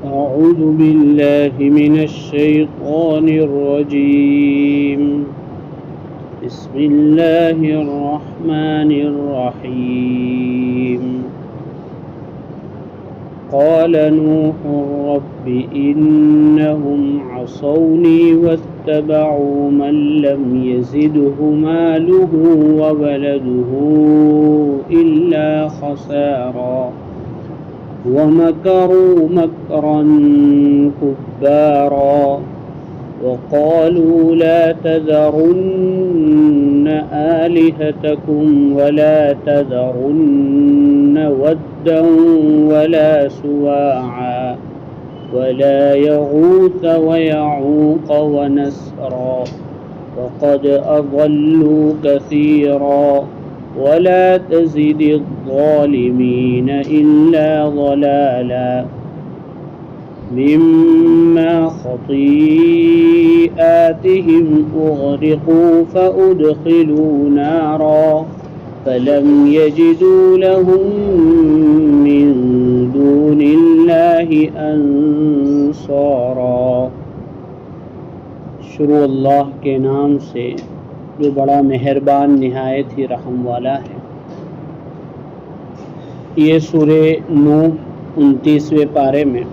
أعوذ بالله من الشيطان الرجيم. بسم الله الرحمن الرحيم. قال نوح رب إنهم عصوني واتبعوا من لم يزده ماله وولده إلا خسارا ومكروا مكرا كبارا وقالوا لا تذرن آلهتكم ولا تذرن ودا ولا سواعا ولا يغوث ويعوق ونسرا وقد أضلوا كثيرا ولا تزد الظالمين إلا ضلالا مما خطيئاتهم أغرقوا فأدخلوا نارا فلم يجدوا لهم من دون الله أنصارا. شروع اللہ کے نام سے جو بڑا مہربان نہایت ہی رحم والا ہے. یہ سورہ نوح 29ویں پارے میں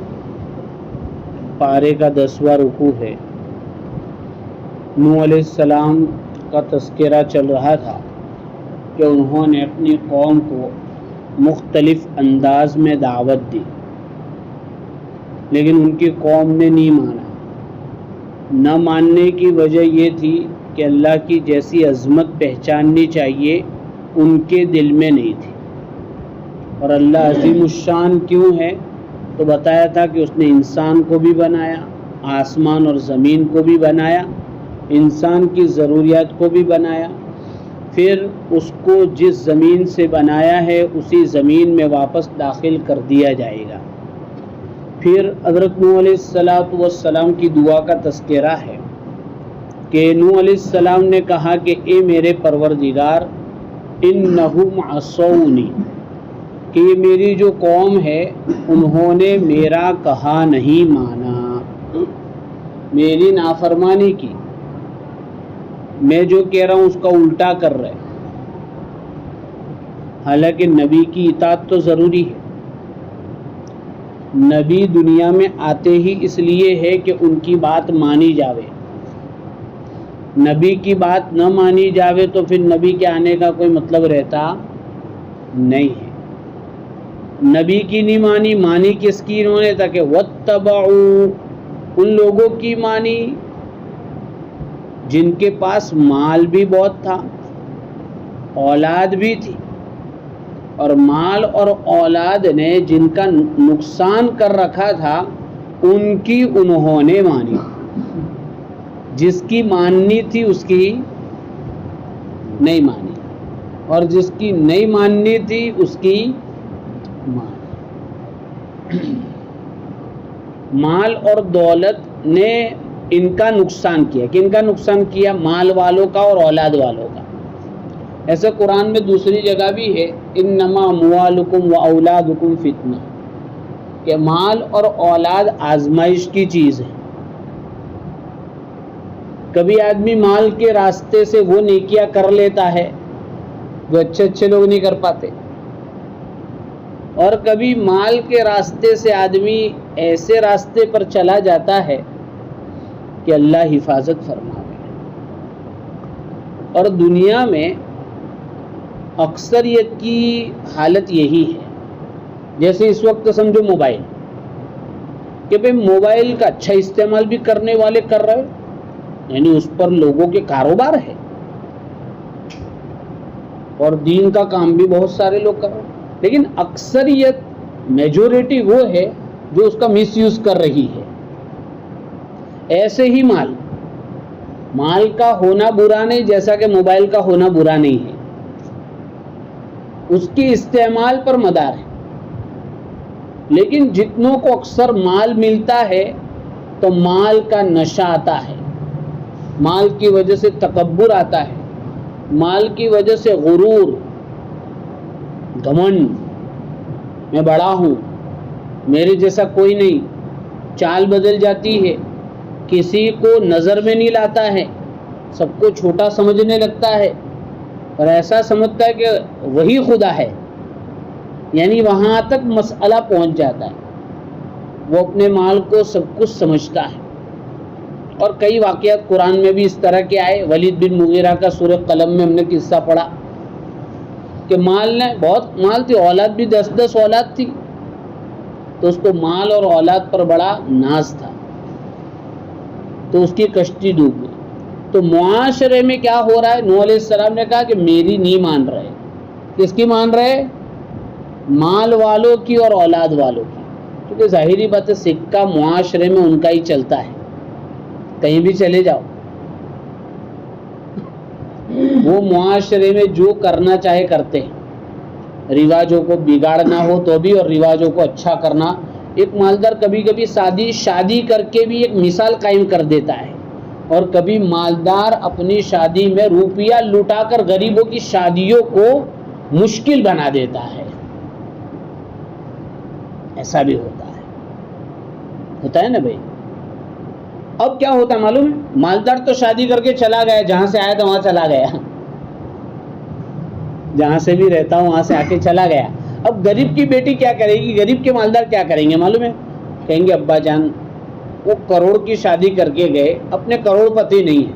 پارے کا 10واں رکوع ہے. نوح علیہ السلام کا تذکرہ چل رہا تھا کہ انہوں نے اپنی قوم کو مختلف انداز میں دعوت دی، لیکن ان کی قوم نے نہیں مانا. نہ ماننے کی وجہ یہ تھی کہ اللہ کی جیسی عظمت پہچاننی چاہیے ان کے دل میں نہیں تھی. اور اللہ عظیم الشان کیوں ہے تو بتایا تھا کہ اس نے انسان کو بھی بنایا، آسمان اور زمین کو بھی بنایا، انسان کی ضروریات کو بھی بنایا، پھر اس کو جس زمین سے بنایا ہے اسی زمین میں واپس داخل کر دیا جائے گا. پھر حضرت نوح علیہ السلام کی دعا کا تذکرہ ہے کہ نوح علیہ السلام نے کہا کہ اے میرے پروردگار انہم عصونی، کہ یہ میری جو قوم ہے انہوں نے میرا کہا نہیں مانا، میری نافرمانی کی، میں جو کہہ رہا ہوں اس کا الٹا کر رہے. حالانکہ نبی کی اطاعت تو ضروری ہے. نبی دنیا میں آتے ہی اس لیے ہے کہ ان کی بات مانی جاوے. نبی کی بات نہ مانی جاوے تو پھر نبی کے آنے کا کوئی مطلب رہتا نہیں ہے. نبی کی نہیں مانی، مانی کس کی انہوں نے؟ تاکہ واتبعوا، ان لوگوں کی مانی جن کے پاس مال بھی بہت تھا، اولاد بھی تھی، اور مال اور اولاد نے جن کا نقصان کر رکھا تھا ان کی انہوں نے مانی. جس کی ماننی تھی اس کی نہیں مانی، اور جس کی نہیں ماننی تھی اس کی مانی. مال اور دولت نے ان کا نقصان کیا. کن کا نقصان کیا؟ مال والوں کا اور اولاد والوں کا. ایسے قرآن میں دوسری جگہ بھی ہے انما اموالکم و اولادکم فتنہ، کہ مال اور اولاد آزمائش کی چیز ہے. کبھی آدمی مال کے راستے سے وہ نیکیاں کر لیتا ہے جو اچھے لوگ نہیں کر پاتے، اور کبھی مال کے راستے سے آدمی ایسے راستے پر چلا جاتا ہے کہ اللہ حفاظت فرمائے. اور دنیا میں اکثریت کی حالت یہی ہے. جیسے اس وقت سمجھو موبائل، کہ بھئی موبائل کا اچھا استعمال بھی کرنے والے کر رہے، یعنی اس پر لوگوں کے کاروبار ہے، اور دین کا کام بھی بہت سارے لوگ کر رہے ہیں. لیکن اکثریت میجورٹی وہ ہے جو اس کا مس یوز کر رہی ہے. ایسے ہی مال کا ہونا برا نہیں جیسا کہ موبائل کا ہونا برا نہیں ہے، اس کی استعمال پر مدار ہے. لیکن جتنوں کو اکثر مال ملتا ہے تو مال کا نشہ آتا ہے، مال کی وجہ سے تکبر آتا ہے، مال کی وجہ سے غرور، گھمنڈ، میں بڑا ہوں، میرے جیسا کوئی نہیں، چال بدل جاتی ہے، کسی کو نظر میں نہیں لاتا ہے، سب کو چھوٹا سمجھنے لگتا ہے اور ایسا سمجھتا ہے کہ وہی خدا ہے، یعنی وہاں تک مسئلہ پہنچ جاتا ہے. وہ اپنے مال کو سب کچھ سمجھتا ہے. اور کئی واقعات قرآن میں بھی اس طرح کے آئے. ولید بن مغیرہ کا سورہ قلم میں ہم نے قصہ پڑھا کہ مال نے بہت مال تھی، اولاد بھی 10 اولاد تھی، تو اس کو مال اور اولاد پر بڑا ناز تھا، تو اس کی کشتی ڈوب گئی. تو معاشرے میں کیا ہو رہا ہے؟ نوح علیہ السلام نے کہا کہ میری نہیں مان رہے. کس کی مان رہے؟ مال والوں کی اور اولاد والوں کی. کیونکہ ظاہری بات ہے سکہ معاشرے میں ان کا ہی چلتا ہے، کہیں بھی چلے جاؤ وہ معاشرے میں جو کرنا چاہے کرتے ہیں. رواجوں کو بگاڑنا ہو تو بھی اور رواجوں کو اچھا کرنا. ایک مالدار کبھی کبھی شادی کر کے بھی ایک مثال قائم کر دیتا ہے، اور کبھی مالدار اپنی شادی میں روپیہ لٹا کر غریبوں کی شادیوں کو مشکل بنا دیتا ہے. ایسا بھی ہوتا ہے نا بھائی. اب کیا ہوتا ہے معلوم ہے؟ مالدار تو شادی کر کے چلا گیا، جہاں سے آیا تھا وہاں چلا گیا، جہاں سے بھی رہتا ہوں وہاں سے آ کے چلا گیا. اب غریب کی بیٹی کیا کرے گی؟ غریب کے مالدار کیا کریں گے معلوم ہے؟ کہیں گے ابا جان وہ کروڑ کی شادی کر کے گئے، اپنے کروڑ پتی نہیں ہے،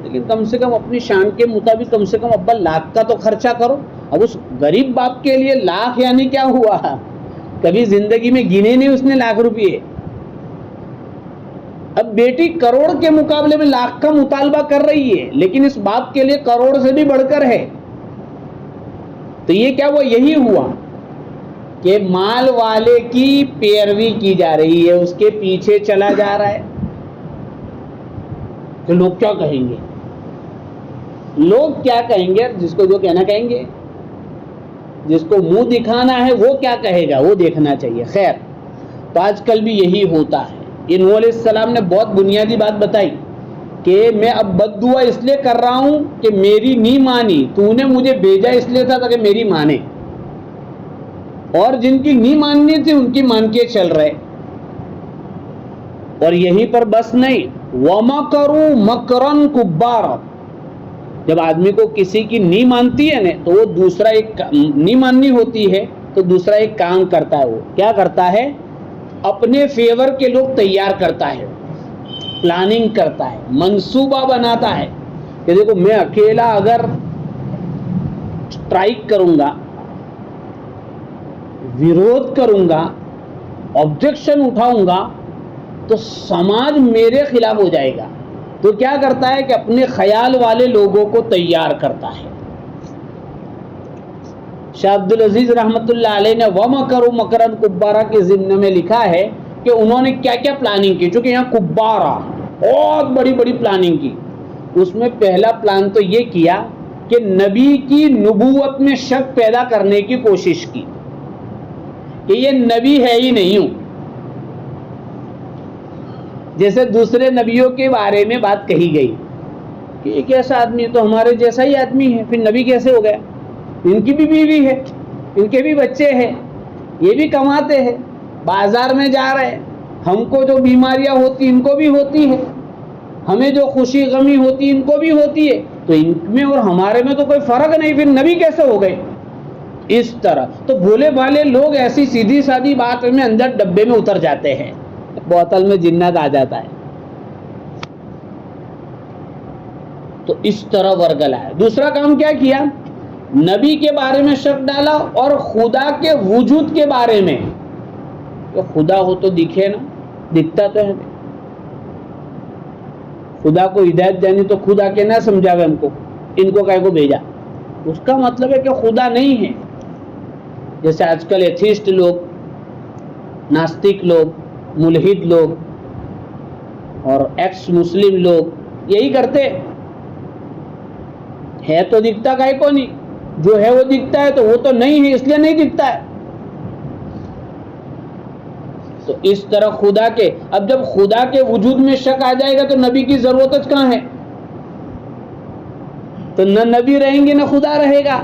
لیکن کم سے کم اپنی شان کے مطابق کم سے کم ابا لاکھ کا تو خرچہ کرو. اب اس غریب باپ کے لیے لاکھ یعنی کیا ہوا؟ کبھی زندگی میں گنے نہیں اس نے لاکھ روپئے. اب بیٹی کروڑ کے مقابلے میں لاکھ کا مطالبہ کر رہی ہے، لیکن اس باپ کے لیے کروڑ سے بھی بڑھ کر ہے. تو یہ کیا ہوا؟ یہی ہوا کہ مال والے کی پیروی کی جا رہی ہے، اس کے پیچھے چلا جا رہا ہے. تو لوگ کیا کہیں گے؟ لوگ کیا کہیں گے؟ جس کو جو کہنا کہیں گے، جس کو منہ دکھانا ہے وہ کیا کہے گا وہ دیکھنا چاہیے. خیر، تو آج کل بھی یہی ہوتا ہے. نوح علیہ السلام نے بہت بنیادی بات بتائی کہ میں اب بد دعا اس لیے کر رہا ہوں کہ میری نہیں مانی، تو نے مجھے بھیجا اس لیے تھا کہ میری مانے، اور جن کی نہیں ماننی تھی ان کی مان کے چل رہے. اور یہیں پر بس نہیں، وَمَكَرُوا مَكْرًا كُبَّارًا. جب آدمی کو کسی کی نہیں مانتی ہے نا تو وہ دوسرا ایک نہیں ماننی ہوتی ہے تو دوسرا ایک کام کرتا ہے. وہ کیا کرتا ہے؟ اپنے فیور کے لوگ تیار کرتا ہے، پلاننگ کرتا ہے، منصوبہ بناتا ہے کہ دیکھو میں اکیلا اگر اسٹرائک کروں گا، ویرودھ کروں گا، آبجیکشن اٹھاؤں گا تو سماج میرے خلاف ہو جائے گا. تو کیا کرتا ہے کہ اپنے خیال والے لوگوں کو تیار کرتا ہے. شاہ عبد العزیز رحمۃ اللہ علیہ نے وَمَكَرُوا مَكْرًا كُبَّارًا کے ضمن میں لکھا ہے کہ انہوں نے کیا کیا پلاننگ کی. چونکہ یہاں کبارا بہت بڑی بڑی پلاننگ کی. اس میں پہلا پلان تو یہ کیا کہ نبی کی نبوت میں شک پیدا کرنے کی کوشش کی کہ یہ نبی ہے ہی نہیں ہوں. جیسے دوسرے نبیوں کے بارے میں بات کہی گئی کہ ایک ایسا آدمی تو ہمارے جیسا ہی آدمی ہے، پھر نبی کیسے ہو گیا؟ ان کی بھی بیوی ہے، ان کے بھی بچے ہیں، یہ بھی کماتے ہیں، بازار میں جا رہے ہیں، ہم کو جو بیماریاں ہوتی ان کو بھی ہوتی ہے، ہمیں جو خوشی غمی ہوتی ان کو بھی ہوتی ہے، تو ان میں اور ہمارے میں تو کوئی فرق نہیں، پھر نبی کیسے ہو گئے؟ اس طرح تو بھولے بھالے لوگ ایسی سیدھی سادی بات میں اندر ڈبے میں اتر جاتے ہیں، بوتل میں جنات آ جاتا ہے. تو اس طرح ورگلا ہے. دوسرا کام کیا کیا؟ نبی کے بارے میں شک ڈالا اور خدا کے وجود کے بارے میں کہ خدا ہو تو دکھے نا، دکھتا تو ہے. خدا کو ہدایت دینی تو خدا کے نہ سمجھاوے ہم کو، ان کو کہے کو بھیجا. اس کا مطلب ہے کہ خدا نہیں ہے. جیسے آج کل ایتھیسٹ لوگ، ناستک لوگ، ملحد لوگ اور ایکس مسلم لوگ یہی کرتے ہے. تو دکھتا کائے کو نہیں، جو ہے وہ دکھتا ہے، تو وہ تو نہیں ہے اس لیے نہیں دکھتا ہے. تو اس طرح خدا کے، اب جب خدا کے وجود میں شک آ جائے گا تو نبی کی ضرورت کہاں ہے؟ تو نہ نبی رہیں گے نہ خدا رہے گا.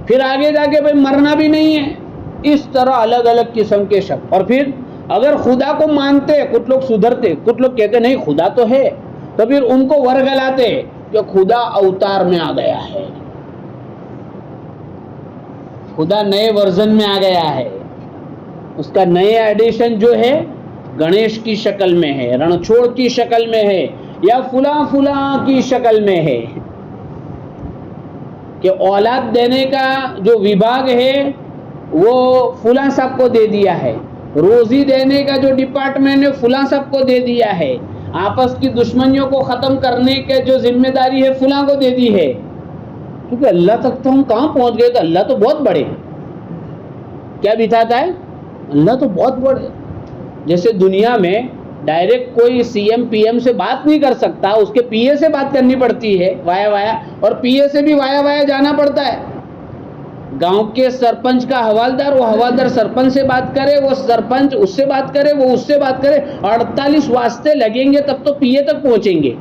پھر آگے جا کے بھائی مرنا بھی نہیں ہے، اس طرح الگ الگ قسم کے شک. اور پھر اگر خدا کو مانتے کچھ لوگ سدھرتے, کچھ لوگ کہتے نہیں خدا تو ہے, تو پھر ان کو ورگلاتے کہ خدا اوتار میں آ گیا ہے, خدا نئے ورژن میں آ گیا ہے, اس کا نئے ایڈیشن جو ہے گنیش کی شکل میں ہے, رنچھوڑ کی شکل میں ہے, یا فلاں فلاں کی شکل میں ہے, کہ اولاد دینے کا جو وبھاگ ہے وہ فلاں صاحب کو دے دیا ہے, روزی دینے کا جو ڈپارٹمنٹ ہے فلاں صاحب کو دے دیا ہے, آپس کی دشمنیوں کو ختم کرنے کے جو ذمہ داری ہے فلاں کو دے دی ہے. کیونکہ اللہ تک تو ہم کہاں پہنچ گئے, تو اللہ تو بہت بڑے. کیا بتاتا ہے؟ اللہ تو بہت بڑے. جیسے دنیا میں ڈائریکٹ کوئی سی ایم پی ایم سے بات نہیں کر سکتا, اس کے پی اے سے بات کرنی پڑتی ہے وایا وایا, اور پی اے سے بھی وایا وایا جانا پڑتا ہے. گاؤں کے سرپنچ کا حوالدار, وہ حوالدار سرپنچ سے بات کرے, وہ سرپنچ اس سے بات کرے, وہ اس سے بات کرے, 48 واسطے لگیں گے تب تو پی اے تک پہنچیں گے.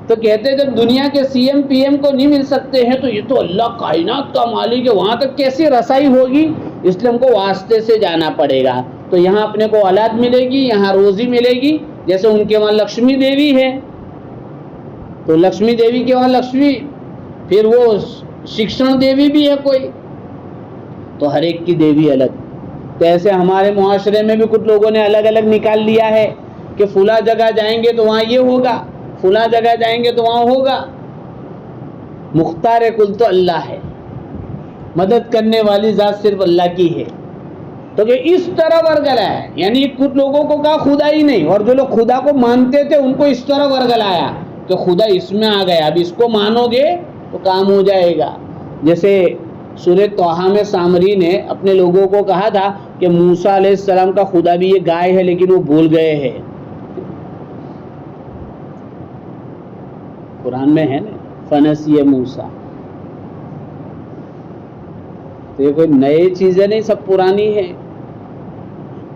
تو کہتے جب دنیا کے سی ایم پی ایم کو نہیں مل سکتے ہیں تو یہ تو اللہ کائنات کا مالک ہے, وہاں تک کیسی رسائی ہوگی؟ اس لیے ہم کو واسطے سے جانا پڑے گا. تو یہاں اپنے کو اولاد ملے گی, یہاں روزی ملے گی. جیسے ان کے وہاں لکشمی دیوی ہے تو لکشمی دیوی کے وہاں لکشمی, پھر وہ شکشن دیوی بھی ہے کوئی, تو ہر ایک کی دیوی الگ. تو ایسے ہمارے معاشرے میں بھی کچھ لوگوں نے الگ الگ نکال لیا ہے کہ فلاں جگہ جائیں گے تو وہاں یہ ہوگا, فلاں جگہ جائیں گے تو وہاں ہوگا. مختار کل تو اللہ ہے, مدد کرنے والی ذات صرف اللہ کی ہے. تو کہ اس طرح ورگلا ہے, یعنی کچھ لوگوں کو کہا خدا ہی نہیں, اور جو لوگ خدا کو مانتے تھے ان کو اس طرح ورگلایا کہ خدا اس میں آ گیا, اب اس کو مانو گے تو کام ہو جائے گا. جیسے سورہ طٰہٰ میں سامری نے اپنے لوگوں کو کہا تھا کہ موسیٰ علیہ السلام کا خدا بھی یہ گائے ہے, لیکن وہ بھول گئے ہیں. قرآن میں ہے نا, فنسی موسیٰ. تو یہ کوئی نئی چیزیں نہیں, سب پرانی ہے.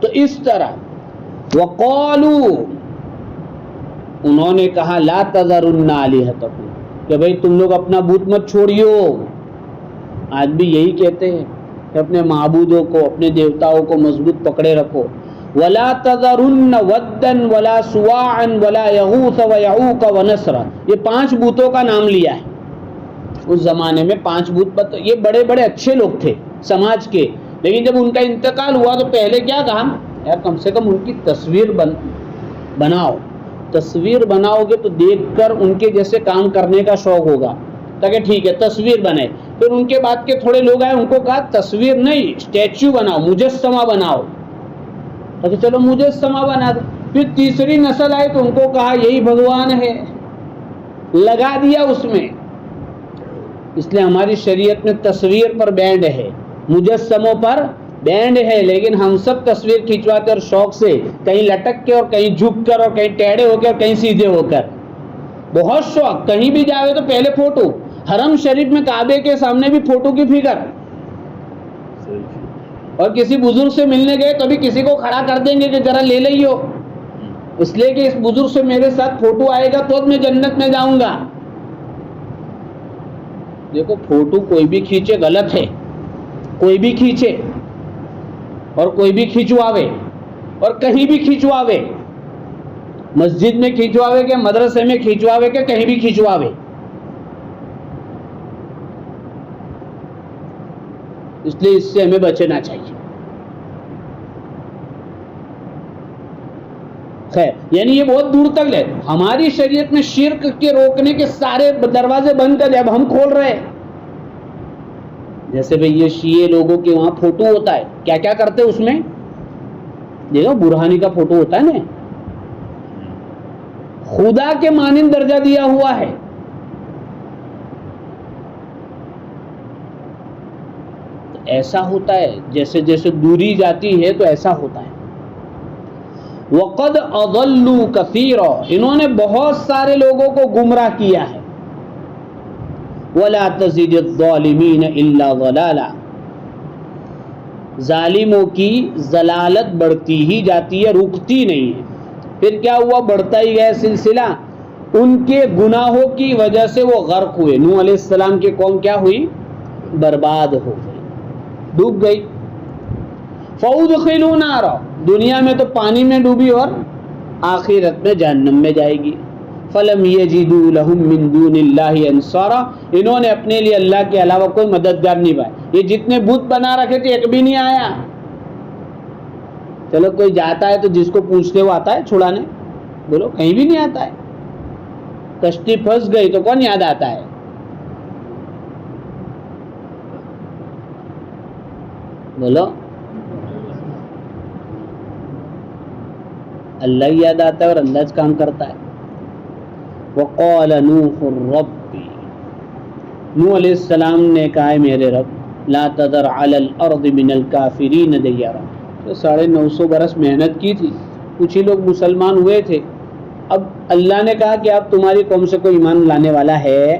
تو اس طرح وقالوا, انہوں نے کہا لا تذرن آلہتکم, کہ بھئی تم لوگ اپنا بت مت چھوڑیو. آج بھی یہی کہتے ہیں کہ اپنے معبودوں کو, اپنے دیوتاؤں کو مضبوط پکڑے رکھو. ولا تذرن ودا ولا سواعا ولا یغوث ویعوق ونسرا, یہ 5 بتوں کا نام لیا ہے. اس زمانے میں 5 بت, یہ بڑے بڑے اچھے لوگ تھے سماج کے, لیکن جب ان کا انتقال ہوا تو پہلے کیا کہا, یار کم سے کم ان کی تصویر بناؤ. تصویر بناؤ گے تو دیکھ کر ان کے جیسے کام کرنے کا شوق ہوگا. تاکہ ٹھیک ہے تصویر بنے. پھر ان کے بعد کے تھوڑے لوگ آئے, ان کو کہا تصویر نہیں اسٹیچو بناؤ, مجسمہ بناؤ. تو چلو مجسمہ بنا دو. پھر تیسری نسل آئی تو ان کو کہا یہی بھگوان ہے, لگا دیا اس میں. اس لیے ہماری شریعت میں تصویر پر بینڈ ہے, مجسموں پر بینڈ ہے, لیکن ہم سب تصویر کھینچواتے اور شوق سے, کہیں لٹک کے اور کہیں جھک کر اور کہیں ٹیڑھے ہو کے اور کہیں سیدھے ہو کر. بہت شوق, کہیں بھی جاوے تو پہلے فوٹو. حرم شریف میں کعبے کے سامنے بھی فوٹو کی فکر, اور کسی بزرگ سے ملنے گئے تو بھی کسی کو کھڑا کر دیں گے کہ ذرا لے لئیو, اس لیے کہ اس بزرگ سے میرے ساتھ فوٹو آئے گا تو میں جنت میں جاؤں گا. دیکھو فوٹو کوئی بھی کھینچے غلط ہے, کوئی بھی کھینچے اور کوئی بھی کھینچواوے اور کہیں بھی کھینچواوے, مسجد میں کھینچواوے کہ مدرسے میں کھینچواوے کہ کہیں بھی کھینچواوے. اس لیے اس سے ہمیں بچنا چاہیے. خیر, یعنی یہ بہت دور تک لے. ہماری شریعت میں شرک کے روکنے کے سارے دروازے بند کر دے, اب ہم کھول رہے ہیں. جیسے بھئی یہ شیعہ لوگوں کے وہاں فوٹو ہوتا ہے, کیا کیا کرتے اس میں, دیکھو برہانی کا فوٹو ہوتا ہے نا, خدا کے مانند درجہ دیا ہوا ہے. ایسا ہوتا ہے, جیسے جیسے دوری جاتی ہے تو ایسا ہوتا ہے. وَقَدْ أَضَلُّوا كَثِيرًا, انہوں نے بہت سارے لوگوں کو گمراہ کیا ہے. وَلَا تَزِدِ الظَّالِمِينَ إِلَّا ضَلَالًا, ظالموں کی ضلالت بڑھتی ہی جاتی ہے, رکتی نہیں ہے. پھر کیا ہوا, بڑھتا ہی گیا سلسلہ. ان کے گناہوں کی وجہ سے وہ غرق ہوئے. نوح علیہ السلام کی قوم کیا ہوئی, برباد ہو گئی. ڈوب گئی. فَأُدْخِلُوا نَارًا، دنیا میں تو پانی میں ڈوبی اور آخرت میں جہنم میں جائے گی. فَلَمْ يَجِدُوا لَهُم مِّن دُونِ اللَّهِ أَنصَارًا، انہوں نے اپنے لیے اللہ کے علاوہ کوئی مددگار نہیں پائے. یہ جتنے بت بنا رکھے تھے ایک بھی نہیں آیا. چلو کوئی جاتا ہے تو جس کو پوچھتے وہ آتا ہے چھڑانے، بولو کہیں بھی نہیں آتا ہے. کشتی پھنس گئی تو کون یاد آتا ہے؟ بولو اللہ یاد آتا ہے اور اللہ کام کرتا ہے. وقال نوح ربی، نوح علیہ السلام نے کہا ہے میرے رب لا تذر علی الارض من الکافرین دیارا. تو 950 برس محنت کی تھی، کچھ ہی لوگ مسلمان ہوئے تھے. اب اللہ نے کہا کہ اب تمہاری قوم سے کوئی ایمان لانے والا ہے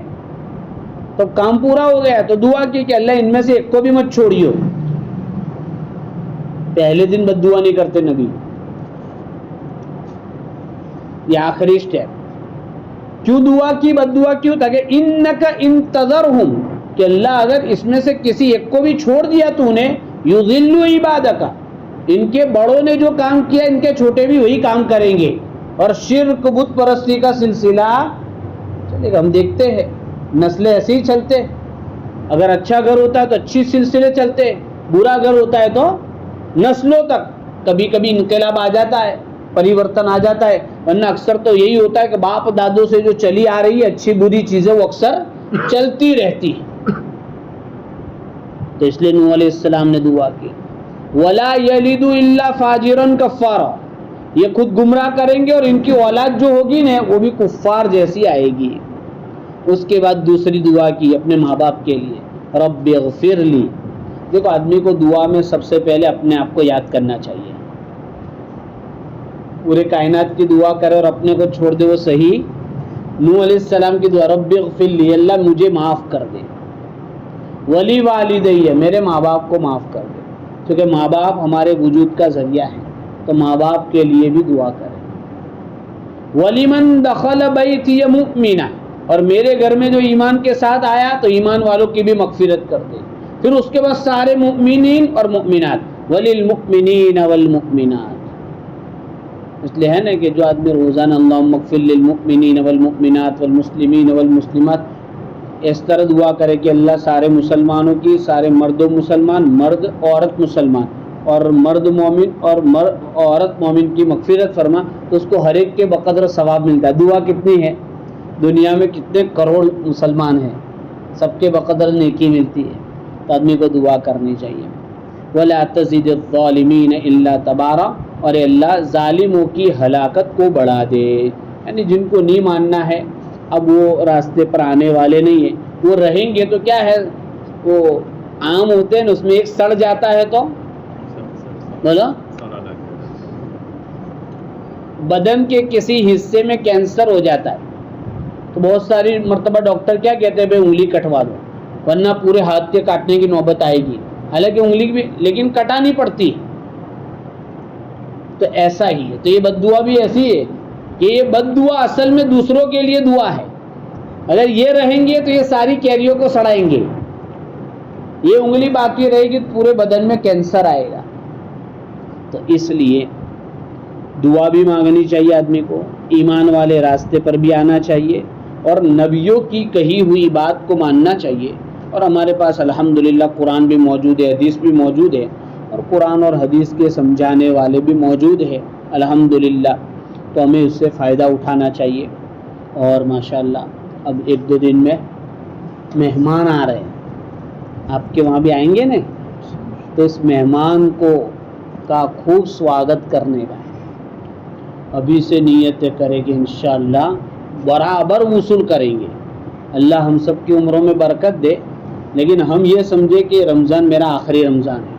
تو کام پورا ہو گیا. تو دعا کی کہ اللہ ان میں سے ایک کو بھی مت چھوڑیو. پہلے دن بد دعا نہیں کرتے نبی، یہ آخری اسٹیپ. کیوں دعا کی، بد دعا کیوں؟ تاکہ انک ان تذرہم، کہ اللہ اگر اس میں سے کسی ایک کو بھی چھوڑ دیا تو نے یضلوا عبادک، ان کے بڑوں نے جو کام کیا ان کے چھوٹے بھی وہی کام کریں گے اور شرک بت پرستی کا سلسلہ چلے گا. ہم دیکھتے ہیں نسلیں ایسے ہی چلتے. اگر اچھا گھر ہوتا ہے تو اچھی سلسلے چلتے، برا گھر ہوتا ہے تو نسلوں تک کبھی کبھی انقلاب آ جاتا ہے، پریورتن آ جاتا ہے. ورنہ اکثر تو یہی ہوتا ہے کہ باپ دادوں سے جو چلی آ رہی ہے اچھی بری چیزیں وہ اکثر چلتی رہتی. تو اس لیے نوح علیہ السلام نے دعا کی وَلَا يَلِدُ إِلَّا فَاجِرًا كَفَّارًا، یہ خود گمراہ کریں گے اور ان کی اولاد جو ہوگی نا وہ بھی کفار جیسی آئے گی. اس کے بعد دوسری دعا کی اپنے ماں باپ کے لیے رب اغفر لی. دیکھو آدمی کو دعا میں سب سے پہلے اپنے آپ کو یاد کرنا چاہیے. پورے کائنات کی دعا کرے اور اپنے کو چھوڑ دے وہ صحیح. نوح علیہ السلام کی دعا رب اغفر لی، اللہ مجھے معاف کر دے. ولی والدی، میرے ماں باپ کو معاف کر دے، کیونکہ ماں باپ ہمارے وجود کا ذریعہ ہے. تو ماں باپ کے لیے بھی دعا کریں. ولیمن دخل بیتی مؤمنا، اور میرے گھر میں جو ایمان کے ساتھ آیا تو ایمان والوں کی بھی مغفرت کر دے. پھر اس کے بعد سارے مؤمنین اور مؤمنات، وللمؤمنین والمؤمنات. اس لیے ہے نا کہ جو آدمی روزانہ اللہم اغفر للمؤمنین والمؤمنات والمسلمین والمسلمات اس طرح دعا کرے کہ اللہ سارے مسلمانوں کی، سارے مرد و مسلمان، مرد عورت مسلمان اور مرد مومن اور عورت مومن کی مغفرت فرما، تو اس کو ہر ایک کے بقدر ثواب ملتا ہے. دعا کتنی ہے، دنیا میں کتنے کروڑ مسلمان ہیں، سب کے بقدر نیکی ملتی ہے. تو آدمی کو دعا کرنی چاہیے. وَلَا تَزِدِ الظَّالِمِينَ إِلَّا تَبَارًا، اور اللہ ظالموں کی ہلاکت کو بڑھا دے. یعنی جن کو نہیں ماننا ہے اب وہ راستے پر آنے والے نہیں ہیں، وہ رہیں گے تو کیا ہے، وہ عام ہوتے ہیں نا، اس میں ایک سڑ جاتا ہے تو بولو بدن کے کسی حصے میں کینسر ہو جاتا ہے تو بہت ساری مرتبہ ڈاکٹر کیا کہتے ہیں بھائی انگلی کٹوا دو ورنہ پورے ہاتھ کے کاٹنے کی نوبت آئے گی. حالانکہ انگلی بھی لیکن کٹانی پڑتی. تو ایسا ہی ہے. تو یہ بد دعا بھی ایسی ہے کہ یہ بد دعا اصل میں دوسروں کے لیے دعا ہے. اگر یہ رہیں گے تو یہ ساری کیریوں کو سڑائیں گے، یہ انگلی باقی رہے گی پورے بدن میں کینسر آئے گا. تو اس لیے دعا بھی مانگنی چاہیے آدمی کو، ایمان والے راستے پر بھی آنا چاہیے اور نبیوں کی کہی ہوئی بات کو ماننا چاہیے. اور ہمارے پاس الحمدللہ قرآن بھی موجود ہے، حدیث بھی موجود ہے، اور قرآن اور حدیث کے سمجھانے والے بھی موجود ہیں الحمدللہ. تو ہمیں اس سے فائدہ اٹھانا چاہیے. اور ماشاءاللہ اب 1-2 دن میں مہمان آ رہے ہیں، آپ کے وہاں بھی آئیں گے نا، تو اس مہمان کو کا خوب سواگت کرنے کا ابھی سے نیت کرے کہ انشاءاللہ برابر وصول کریں گے. اللہ ہم سب کی عمروں میں برکت دے، لیکن ہم یہ سمجھے کہ رمضان میرا آخری رمضان ہے،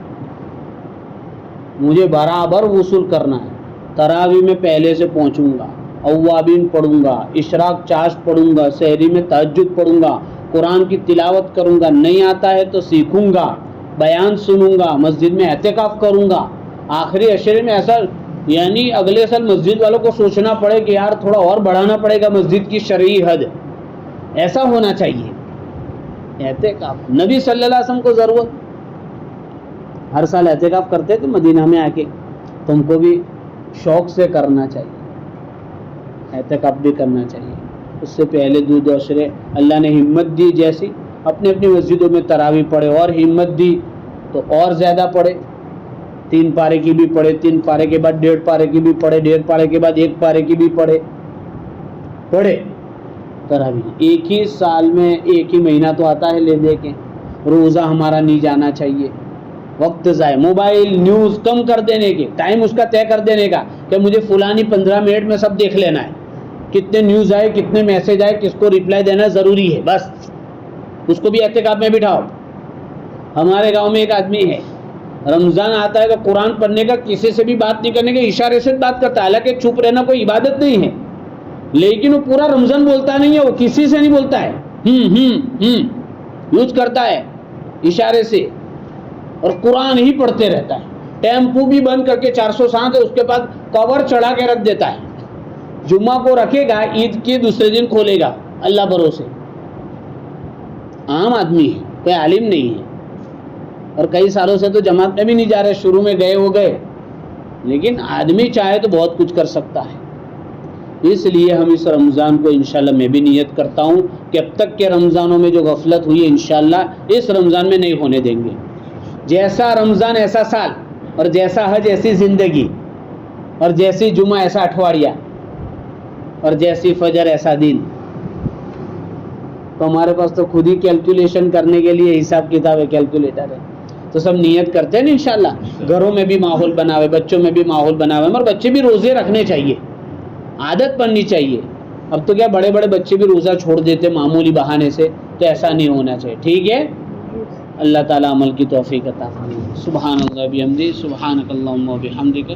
مجھے برابر وصول کرنا ہے. تراویح میں پہلے سے پہنچوں گا، اوابین پڑھوں گا، اشراق چاش پڑھوں گا، سحری میں تہجد پڑھوں گا، قرآن کی تلاوت کروں گا، نہیں آتا ہے تو سیکھوں گا، بیان سنوں گا، مسجد میں اعتکاف کروں گا. آخری عشرے میں ایسا یعنی اگلے سال مسجد والوں کو سوچنا پڑے کہ یار تھوڑا اور بڑھانا پڑے گا مسجد کی شرعی حد، ایسا ہونا چاہیے. اعتکاف نبی صلی اللہ علیہ وسلم کو ضرورت. ہر سال اعتکاف کرتے تھے مدینہ میں آ کے، تم کو بھی شوق سے کرنا چاہیے، اعتکاف بھی کرنا چاہیے۔ اس سے پہلے دو عشرے اللہ نے ہمت دی، جیسی اپنی اپنی مسجدوں میں تراویح پڑھے، اور ہمت دی تو اور زیادہ پڑھے، 3 پارے کی بھی پڑھے، 3 پارے کے بعد 1.5 پارے کی بھی پڑھے، 1.5 پارے کے بعد 1 پارے کی بھی پڑھے تراویح۔ ایک ہی سال میں ایک ہی مہینہ تو آتا ہے لے دے کے، روزہ ہمارا نہیں جانا چاہیے، وقت ضائع، موبائل نیوز کم کر دینے کے، ٹائم اس کا طے کر دینے کا کہ مجھے فلانی 15 منٹ میں سب دیکھ لینا ہے، کتنے نیوز آئے، کتنے میسج آئے، کس کو ریپلائی دینا ضروری ہے، بس اس کو بھی اعتکاف میں بٹھاؤ۔ ہمارے گاؤں میں ایک آدمی ہے، رمضان آتا ہے تو قرآن پڑھنے کا، کسی سے بھی بات نہیں کرنے کا، اشارے سے بات کرتا ہے، حالانکہ چپ رہنا کوئی عبادت نہیں ہے، لیکن وہ پورا رمضان بولتا نہیں ہے، وہ کسی سے نہیں بولتا ہے، یوز کرتا ہے اشارے سے، اور قرآن ہی پڑھتے رہتا ہے، ٹیمپو بھی بند کر کے 407 ہے اس کے بعد کور چڑھا کے رکھ دیتا ہے، جمعہ کو رکھے گا، عید کے دوسرے دن کھولے گا، اللہ بھروسے۔ عام آدمی ہے، کوئی عالم نہیں ہے، اور کئی سالوں سے تو جماعت میں بھی نہیں جا رہے، شروع میں گئے ہو گئے، لیکن آدمی چاہے تو بہت کچھ کر سکتا ہے۔ اس لیے ہم اس رمضان کو انشاءاللہ میں بھی نیت کرتا ہوں کہ اب تک کے رمضانوں میں جو غفلت ہوئی ہے انشاءاللہ اس رمضان میں نہیں ہونے دیں گے۔ جیسا رمضان ایسا سال، اور جیسا حج ایسی زندگی، اور جیسی جمعہ ایسا اٹھواڑیہ، اور جیسی فجر ایسا دن۔ تو ہمارے پاس تو خود ہی کیلکولیشن کرنے کے لیے حساب کتاب ہے، کیلکولیٹر ہے، تو سب نیت کرتے ہیں نا انشاءاللہ۔ گھروں میں بھی ماحول بنا ہوئے، بچوں میں بھی ماحول بنا ہوا ہے، اور بچے بھی روزے رکھنے چاہیے، عادت پڑنی چاہیے۔ اب تو کیا بڑے بڑے بچے بھی روزہ چھوڑ دیتے معمولی بہانے سے، تو ایسا نہیں ہونا چاہیے، ٹھیک ہے؟ اللہ تعالیٰ عمل کی توفیق عطا فرمائے۔ سبحان اللہ بحمدہ، سبحانک اللہم و بحمدک۔